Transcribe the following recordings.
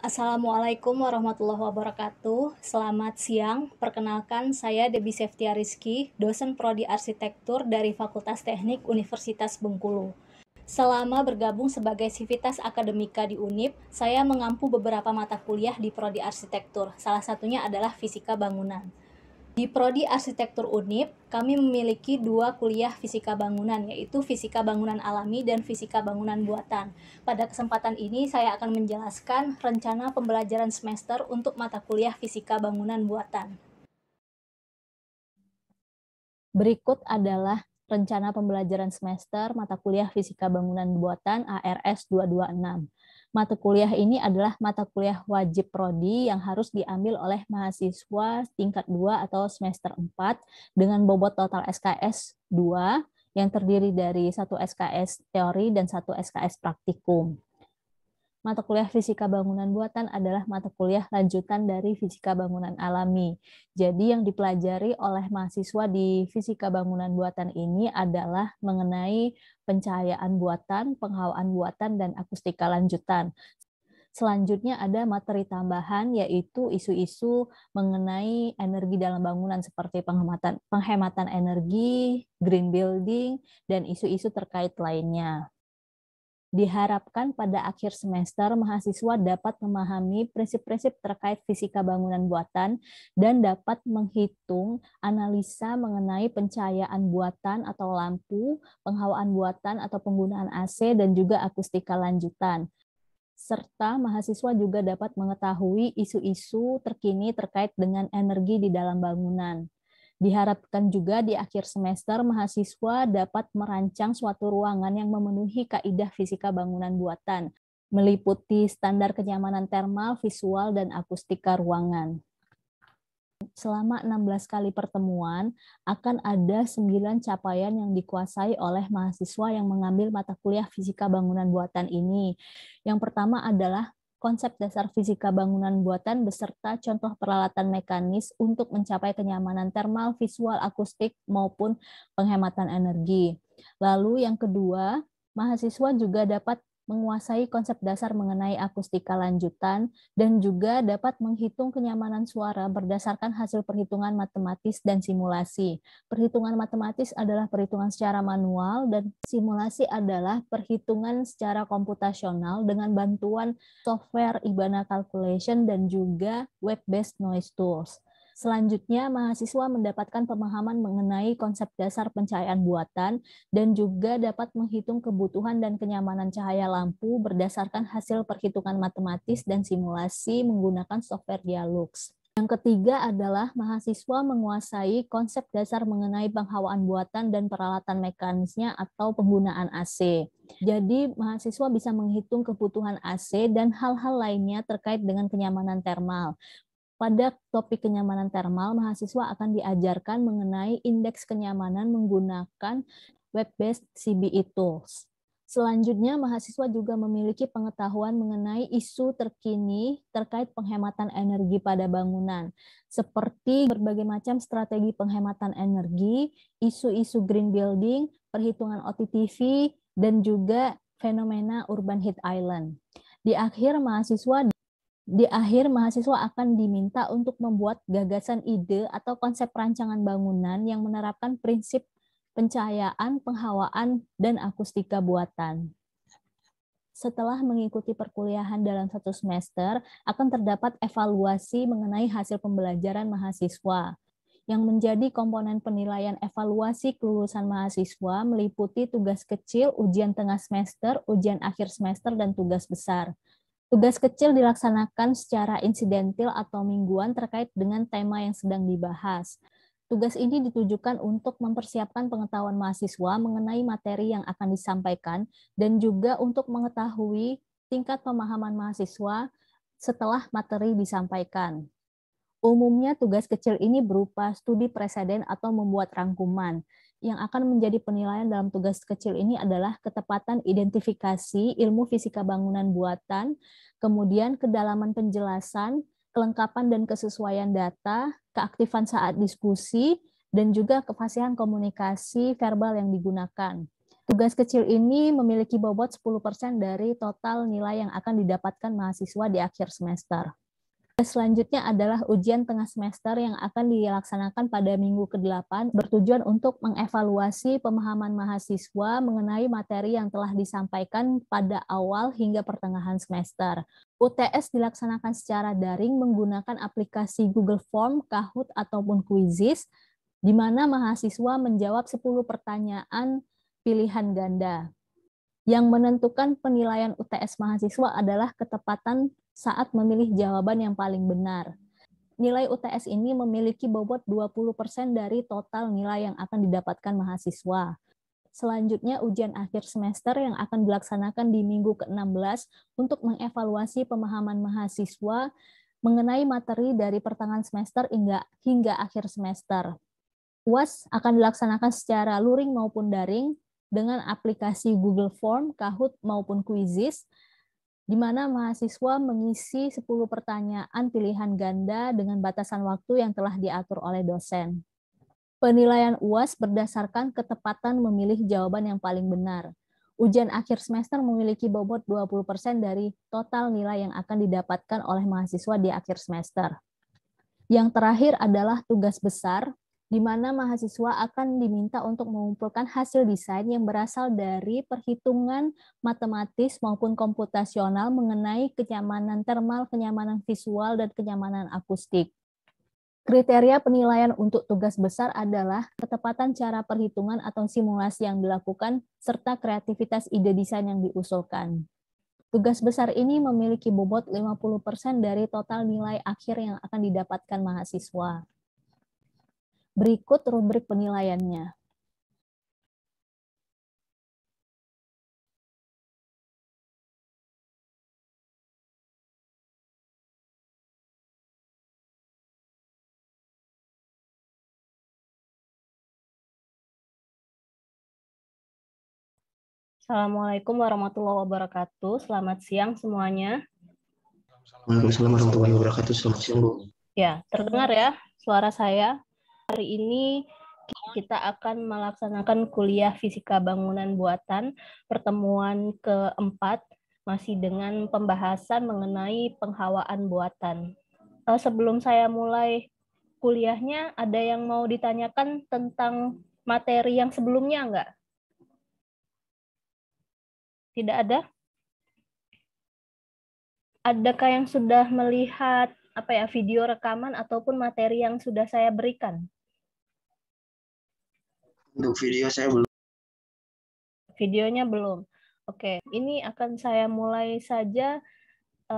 Assalamualaikum warahmatullahi wabarakatuh. Selamat siang. Perkenalkan, saya Debbie Seftia Rizky, dosen Prodi Arsitektur dari Fakultas Teknik Universitas Bengkulu. Selama bergabung sebagai sivitas akademika di UNIP, saya mengampu beberapa mata kuliah di Prodi Arsitektur. Salah satunya adalah Fisika Bangunan. Di Prodi Arsitektur UNIP, kami memiliki 2 kuliah fisika bangunan, yaitu Fisika Bangunan Alami dan Fisika Bangunan Buatan. Pada kesempatan ini, saya akan menjelaskan rencana pembelajaran semester untuk mata kuliah Fisika Bangunan Buatan. Berikut adalah rencana pembelajaran semester mata kuliah Fisika Bangunan Buatan ARS 226. Mata kuliah ini adalah mata kuliah wajib prodi yang harus diambil oleh mahasiswa tingkat 2 atau semester 4 dengan bobot total SKS 2 yang terdiri dari 1 SKS teori dan 1 SKS praktikum. Mata kuliah Fisika Bangunan Buatan adalah mata kuliah lanjutan dari Fisika Bangunan Alami. Jadi yang dipelajari oleh mahasiswa di Fisika Bangunan Buatan ini adalah mengenai pencahayaan buatan, penghawaan buatan, dan akustika lanjutan. Selanjutnya ada materi tambahan yaitu isu-isu mengenai energi dalam bangunan seperti penghematan energi, green building, dan isu-isu terkait lainnya. Diharapkan pada akhir semester mahasiswa dapat memahami prinsip-prinsip terkait fisika bangunan buatan dan dapat menghitung analisa mengenai pencahayaan buatan atau lampu, penghawaan buatan atau penggunaan AC, dan juga akustika lanjutan. Serta mahasiswa juga dapat mengetahui isu-isu terkini terkait dengan energi di dalam bangunan. Diharapkan juga di akhir semester mahasiswa dapat merancang suatu ruangan yang memenuhi kaidah fisika bangunan buatan, meliputi standar kenyamanan termal, visual, dan akustika ruangan. Selama 16 kali pertemuan, akan ada 9 capaian yang dikuasai oleh mahasiswa yang mengambil mata kuliah fisika bangunan buatan ini. Yang pertama adalah konsep dasar fisika bangunan buatan beserta contoh peralatan mekanis untuk mencapai kenyamanan termal, visual, akustik, maupun penghematan energi. Lalu yang kedua, mahasiswa juga dapat menguasai konsep dasar mengenai akustika lanjutan dan juga dapat menghitung kenyamanan suara berdasarkan hasil perhitungan matematis dan simulasi. Perhitungan matematis adalah perhitungan secara manual dan simulasi adalah perhitungan secara komputasional dengan bantuan software Ibana Calculation dan juga web-based noise tools. Selanjutnya, mahasiswa mendapatkan pemahaman mengenai konsep dasar pencahayaan buatan dan juga dapat menghitung kebutuhan dan kenyamanan cahaya lampu berdasarkan hasil perhitungan matematis dan simulasi menggunakan software Dialux. Yang ketiga adalah mahasiswa menguasai konsep dasar mengenai penghawaan buatan dan peralatan mekanisnya atau penggunaan AC. Jadi, mahasiswa bisa menghitung kebutuhan AC dan hal-hal lainnya terkait dengan kenyamanan termal. Pada topik kenyamanan termal, mahasiswa akan diajarkan mengenai indeks kenyamanan menggunakan web-based CBE tools. Selanjutnya, mahasiswa juga memiliki pengetahuan mengenai isu terkini terkait penghematan energi pada bangunan, seperti berbagai macam strategi penghematan energi, isu-isu green building, perhitungan OTTV, dan juga fenomena urban heat island. Di akhir, mahasiswa akan diminta untuk membuat gagasan ide atau konsep rancangan bangunan yang menerapkan prinsip pencahayaan, penghawaan, dan akustika buatan. Setelah mengikuti perkuliahan dalam 1 semester, akan terdapat evaluasi mengenai hasil pembelajaran mahasiswa. Yang menjadi komponen penilaian evaluasi kelulusan mahasiswa meliputi tugas kecil, ujian tengah semester, ujian akhir semester, dan tugas besar. Tugas kecil dilaksanakan secara insidentil atau mingguan terkait dengan tema yang sedang dibahas. Tugas ini ditujukan untuk mempersiapkan pengetahuan mahasiswa mengenai materi yang akan disampaikan dan juga untuk mengetahui tingkat pemahaman mahasiswa setelah materi disampaikan. Umumnya tugas kecil ini berupa studi preseden atau membuat rangkuman. Yang akan menjadi penilaian dalam tugas kecil ini adalah ketepatan identifikasi ilmu fisika bangunan buatan, kemudian kedalaman penjelasan, kelengkapan dan kesesuaian data, keaktifan saat diskusi, dan juga kefasihan komunikasi verbal yang digunakan. Tugas kecil ini memiliki bobot 10% dari total nilai yang akan didapatkan mahasiswa di akhir semester. Selanjutnya adalah ujian tengah semester yang akan dilaksanakan pada minggu ke-8 bertujuan untuk mengevaluasi pemahaman mahasiswa mengenai materi yang telah disampaikan pada awal hingga pertengahan semester. UTS dilaksanakan secara daring menggunakan aplikasi Google Form, Kahoot, ataupun Quizizz, di mana mahasiswa menjawab 10 pertanyaan pilihan ganda. Yang menentukan penilaian UTS mahasiswa adalah ketepatan saat memilih jawaban yang paling benar. Nilai UTS ini memiliki bobot 20% dari total nilai yang akan didapatkan mahasiswa. Selanjutnya, ujian akhir semester yang akan dilaksanakan di minggu ke-16 untuk mengevaluasi pemahaman mahasiswa mengenai materi dari pertengahan semester hingga akhir semester. UAS akan dilaksanakan secara luring maupun daring dengan aplikasi Google Form, Kahoot, maupun Quizizz, di mana mahasiswa mengisi 10 pertanyaan pilihan ganda dengan batasan waktu yang telah diatur oleh dosen. Penilaian UAS berdasarkan ketepatan memilih jawaban yang paling benar. Ujian akhir semester memiliki bobot 20% dari total nilai yang akan didapatkan oleh mahasiswa di akhir semester. Yang terakhir adalah tugas besar, di mana mahasiswa akan diminta untuk mengumpulkan hasil desain yang berasal dari perhitungan matematis maupun komputasional mengenai kenyamanan termal, kenyamanan visual, dan kenyamanan akustik. Kriteria penilaian untuk tugas besar adalah ketepatan cara perhitungan atau simulasi yang dilakukan, serta kreativitas ide desain yang diusulkan. Tugas besar ini memiliki bobot 50% dari total nilai akhir yang akan didapatkan mahasiswa. Berikut rubrik penilaiannya. Assalamualaikum warahmatullahi wabarakatuh. Selamat siang semuanya. Waalaikumsalam warahmatullahi wabarakatuh. Selamat siang, Bu. Ya, terdengar ya suara saya. Hari ini kita akan melaksanakan kuliah Fisika Bangunan Buatan, pertemuan keempat, masih dengan pembahasan mengenai penghawaan buatan. Sebelum saya mulai kuliahnya, ada yang mau ditanyakan tentang materi yang sebelumnya enggak? Tidak ada? Adakah yang sudah melihat video rekaman ataupun materi yang sudah saya berikan? Untuk video saya belum. Videonya belum. Oke, ini akan saya mulai saja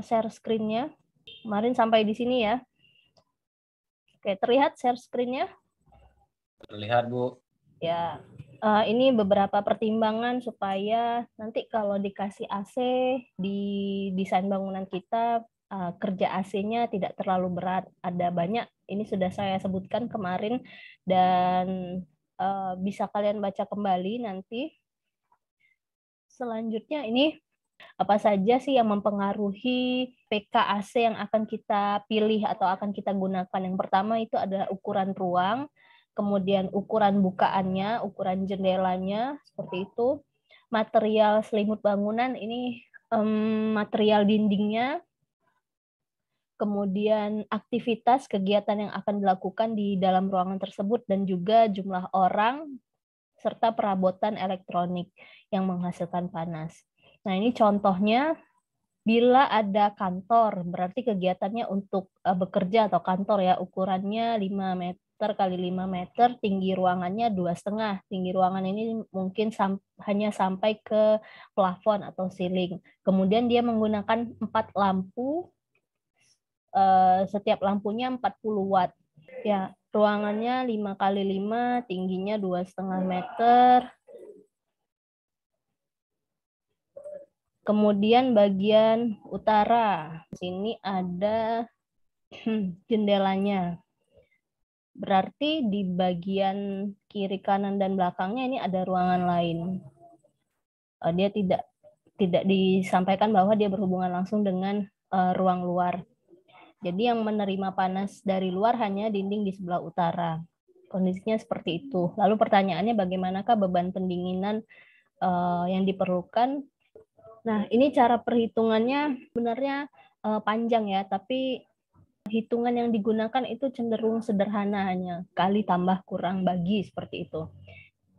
share screen-nya. Kemarin sampai di sini ya. Oke, terlihat share screen-nya? Terlihat, Bu. Ya, ini beberapa pertimbangan supaya nanti kalau dikasih AC di desain bangunan kita, kerja AC-nya tidak terlalu berat. Ada banyak, ini sudah saya sebutkan kemarin, dan bisa kalian baca kembali nanti. Selanjutnya ini apa saja sih yang mempengaruhi PKAC yang akan kita pilih atau akan kita gunakan. Yang pertama itu adalah ukuran ruang, kemudian ukuran bukaannya, ukuran jendelanya, seperti itu. Material selimut bangunan, ini material dindingnya, kemudian aktivitas kegiatan yang akan dilakukan di dalam ruangan tersebut, dan juga jumlah orang, serta perabotan elektronik yang menghasilkan panas. Nah, ini contohnya, bila ada kantor, berarti kegiatannya untuk bekerja atau kantor ya, ukurannya 5 meter kali 5 meter, tinggi ruangannya 2,5. Tinggi ruangan ini mungkin hanya sampai ke plafon atau ceiling. Kemudian dia menggunakan 4 lampu, setiap lampunya 40 watt. Ya, ruangannya 5 kali 5, tingginya 2,5 meter. Kemudian bagian utara, sini ada jendelanya. Berarti di bagian kiri, kanan, dan belakangnya ini ada ruangan lain. Dia tidak disampaikan bahwa dia berhubungan langsung dengan ruang luar. Jadi yang menerima panas dari luar hanya dinding di sebelah utara. Kondisinya seperti itu. Lalu pertanyaannya, bagaimanakah beban pendinginan yang diperlukan. Nah, ini cara perhitungannya sebenarnya panjang ya, tapi hitungan yang digunakan itu cenderung sederhana, hanya kali tambah kurang bagi seperti itu.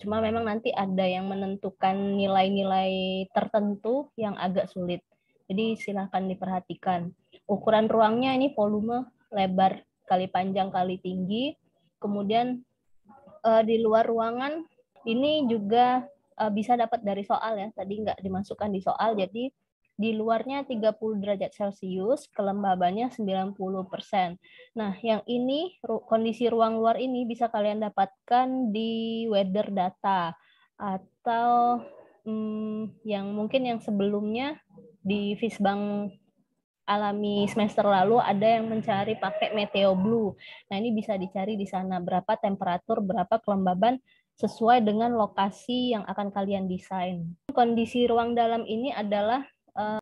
Cuma memang nanti ada yang menentukan nilai-nilai tertentu yang agak sulit. Jadi silahkan diperhatikan. Ukuran ruangnya ini volume, lebar kali panjang kali tinggi. Kemudian di luar ruangan ini juga bisa dapat dari soal ya. Tadi nggak dimasukkan di soal, jadi di luarnya 30 derajat Celcius, kelembabannya 90%. Nah, yang ini kondisi ruang luar ini bisa kalian dapatkan di weather data atau yang mungkin yang sebelumnya di Fisbang alami semester lalu ada yang mencari pakai Meteo Blue. Nah, ini bisa dicari di sana berapa temperatur, berapa kelembaban sesuai dengan lokasi yang akan kalian desain. Kondisi ruang dalam ini adalah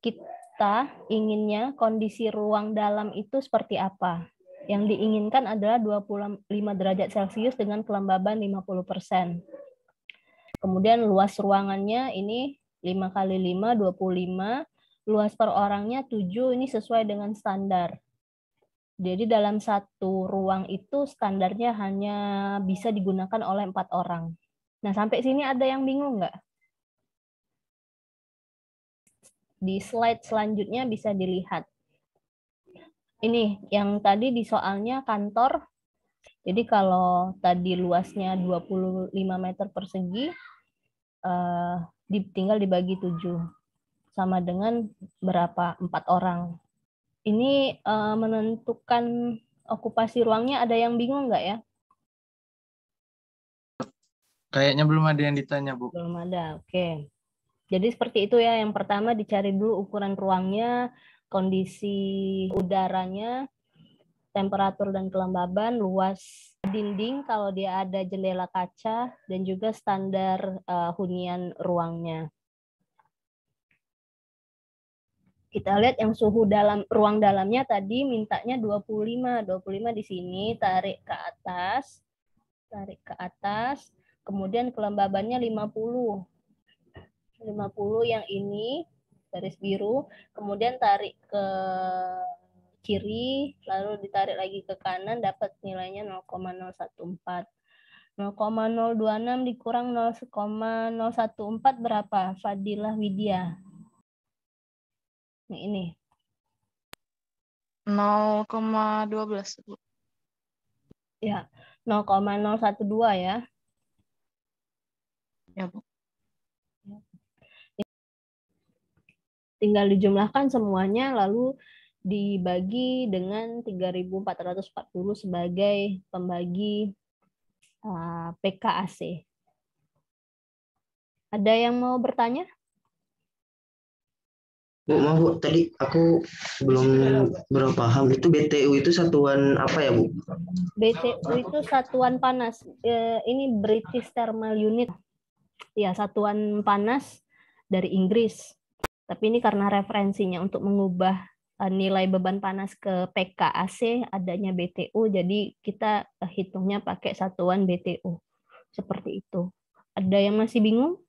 kita inginnya kondisi ruang dalam itu seperti apa. Yang diinginkan adalah 25 derajat Celcius dengan kelembaban 50%. Kemudian luas ruangannya ini 5 kali 5, 25. Luas per orangnya 7, ini sesuai dengan standar. Jadi dalam satu ruang itu standarnya hanya bisa digunakan oleh 4 orang. Nah, sampai sini ada yang bingung nggak? Di slide selanjutnya bisa dilihat. Ini yang tadi di soalnya kantor. Jadi kalau tadi luasnya 25 meter persegi, tinggal dibagi 7. Sama dengan berapa? 4 orang. Ini menentukan okupasi ruangnya, ada yang bingung nggak ya? Kayaknya belum ada yang ditanya, Bu. Belum ada, oke. Jadi seperti itu ya, yang pertama dicari dulu ukuran ruangnya, kondisi udaranya, temperatur dan kelembaban, luas dinding kalau dia ada jendela kaca, dan juga standar hunian ruangnya. Kita lihat yang suhu dalam ruang dalamnya tadi mintanya 25. 25 di sini, tarik ke atas, kemudian kelembabannya 50. 50 yang ini, garis biru, kemudian tarik ke kiri, lalu ditarik lagi ke kanan, dapat nilainya 0,014. 0,026 dikurang 0,014 berapa? Fadilah Widya. Ini 0,12. ya, 0,012 ya. Ya, Bu. Tinggal dijumlahkan semuanya lalu dibagi dengan 3.440 sebagai pembagi PKAC. Ada yang mau bertanya? Bu, maaf Bu, tadi aku belum berpaham, itu BTU itu satuan apa ya Bu? BTU itu satuan panas. Ini British Thermal Unit. Ya, satuan panas dari Inggris. Tapi ini karena referensinya untuk mengubah nilai beban panas ke PKAC adanya BTU, jadi kita hitungnya pakai satuan BTU. Seperti itu. Ada yang masih bingung?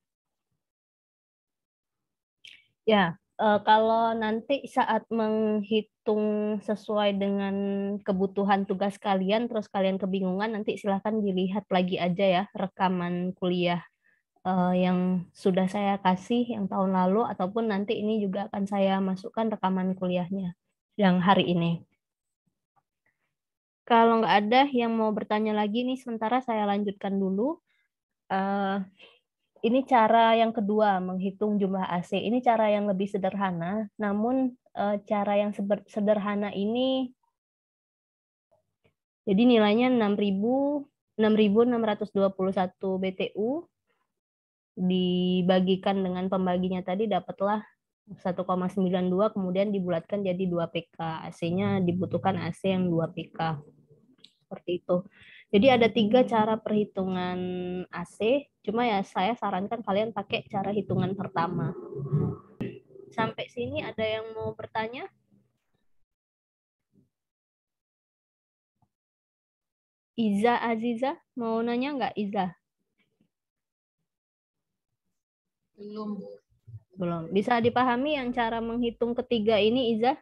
Ya, kalau nanti saat menghitung sesuai dengan kebutuhan tugas kalian, terus kalian kebingungan, nanti silahkan dilihat lagi aja ya rekaman kuliah yang sudah saya kasih yang tahun lalu, ataupun nanti ini juga akan saya masukkan rekaman kuliahnya yang hari ini. Kalau nggak ada yang mau bertanya lagi nih, sementara saya lanjutkan dulu. Ini cara yang kedua, menghitung jumlah AC. Ini cara yang lebih sederhana, namun cara yang sederhana ini, jadi nilainya 6.621 BTU, dibagikan dengan pembaginya tadi, dapatlah 1,92, kemudian dibulatkan jadi 2 PK. AC-nya dibutuhkan AC yang 2 PK. Seperti itu. Jadi ada 3 cara perhitungan AC, cuma ya saya sarankan kalian pakai cara hitungan pertama. Sampai sini ada yang mau bertanya? Iza Aziza, mau nanya nggak Iza? Belum. Belum. Bisa dipahami yang cara menghitung ketiga ini, Iza?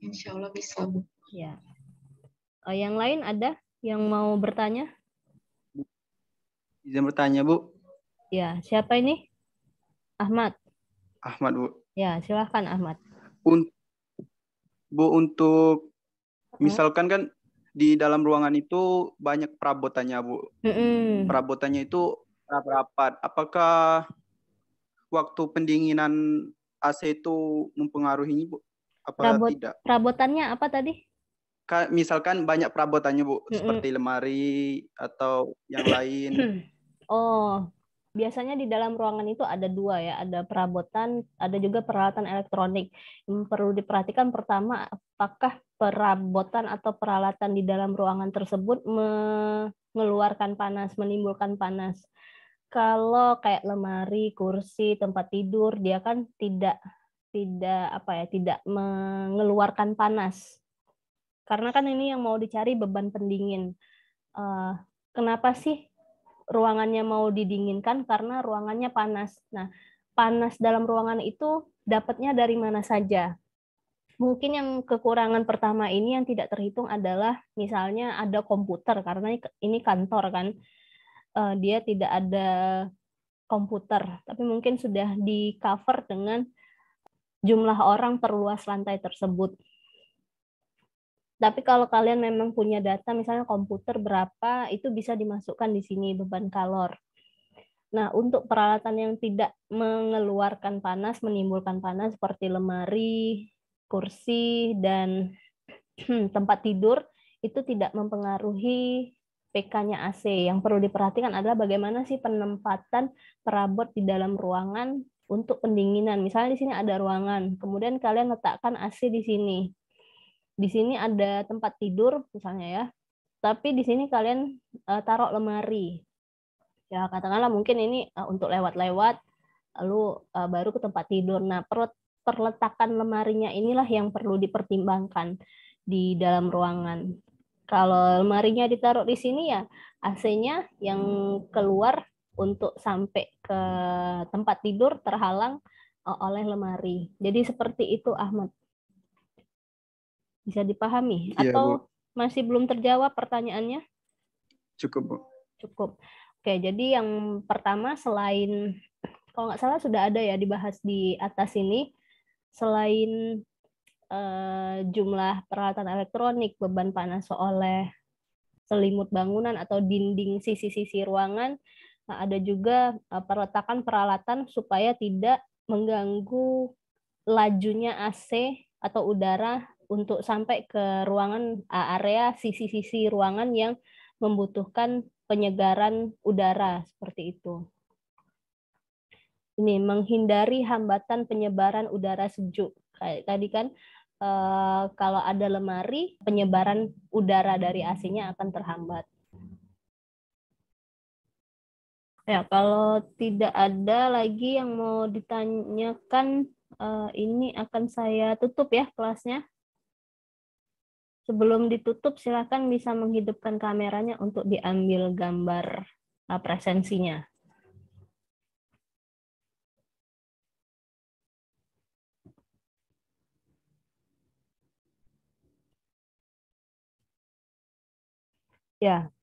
Insya Allah bisa, Bu. Ya. Yang lain ada yang mau bertanya? Izin bertanya, Bu. Ya, siapa ini? Ahmad. Ahmad, Bu. Ya, silahkan Ahmad. Bu, untuk Hmm. misalkan kan di dalam ruangan itu banyak perabotannya, Bu. Perabotannya itu rapat. Apakah waktu pendinginan AC itu mempengaruhinya, Bu? Apa tidak? Perabotannya apa tadi? Misalkan banyak perabotannya, Bu, seperti lemari atau yang lain. Oh, biasanya di dalam ruangan itu ada dua ya, ada perabotan, ada juga peralatan elektronik. Yang perlu diperhatikan pertama, apakah perabotan atau peralatan di dalam ruangan tersebut mengeluarkan panas, menimbulkan panas. Kalau kayak lemari, kursi, tempat tidur, dia kan tidak mengeluarkan panas. Karena kan ini yang mau dicari beban pendingin. Kenapa sih ruangannya mau didinginkan? Karena ruangannya panas. Nah, panas dalam ruangan itu dapatnya dari mana saja? Mungkin yang kekurangan pertama ini yang tidak terhitung adalah misalnya ada komputer, karena ini kantor kan. Dia tidak ada komputer, tapi mungkin sudah di cover dengan jumlah orang per luas lantai tersebut. Tapi kalau kalian memang punya data, misalnya komputer berapa, itu bisa dimasukkan di sini beban kalor. Nah, untuk peralatan yang tidak mengeluarkan panas, menimbulkan panas seperti lemari, kursi, dan tempat tidur, itu tidak mempengaruhi PK-nya AC. Yang perlu diperhatikan adalah bagaimana sih penempatan perabot di dalam ruangan untuk pendinginan. Misalnya di sini ada ruangan, kemudian kalian letakkan AC di sini. Di sini ada tempat tidur misalnya ya, tapi di sini kalian taruh lemari. Ya katakanlah mungkin ini untuk lewat-lewat, lalu baru ke tempat tidur. Nah, perletakan lemarinya inilah yang perlu dipertimbangkan di dalam ruangan. Kalau lemarinya ditaruh di sini ya AC-nya yang keluar untuk sampai ke tempat tidur terhalang oleh lemari. Jadi seperti itu Ahmad. Bisa dipahami? Iya, Atau Bu. masih belum terjawab pertanyaannya? Cukup, Bu. Cukup. Oke, jadi yang pertama selain, kalau nggak salah sudah ada ya dibahas di atas ini, selain jumlah peralatan elektronik, beban panas oleh selimut bangunan atau dinding sisi-sisi ruangan, ada juga perletakan peralatan supaya tidak mengganggu lajunya AC atau udara untuk sampai ke ruangan area sisi-sisi ruangan yang membutuhkan penyegaran udara seperti itu. Ini menghindari hambatan penyebaran udara sejuk. Kayak tadi kan kalau ada lemari, penyebaran udara dari AC-nya akan terhambat. Ya, kalau tidak ada lagi yang mau ditanyakan, ini akan saya tutup ya kelasnya. Sebelum ditutup, silakan bisa menghidupkan kameranya untuk diambil gambar presensinya. Ya,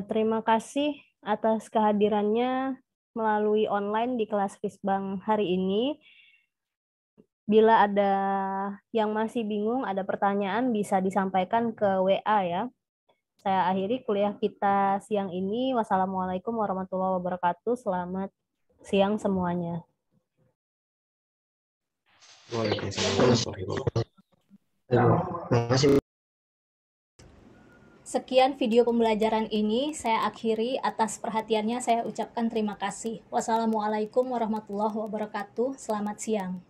terima kasih atas kehadirannya melalui online di kelas Fisbang hari ini. Bila ada yang masih bingung, ada pertanyaan, bisa disampaikan ke WA ya. Saya akhiri kuliah kita siang ini. Wassalamualaikum warahmatullahi wabarakatuh. Selamat siang semuanya. Waalaikumsalam. Terima kasih. Sekian video pembelajaran ini saya akhiri. Atas perhatiannya saya ucapkan terima kasih. Wassalamualaikum warahmatullahi wabarakatuh. Selamat siang.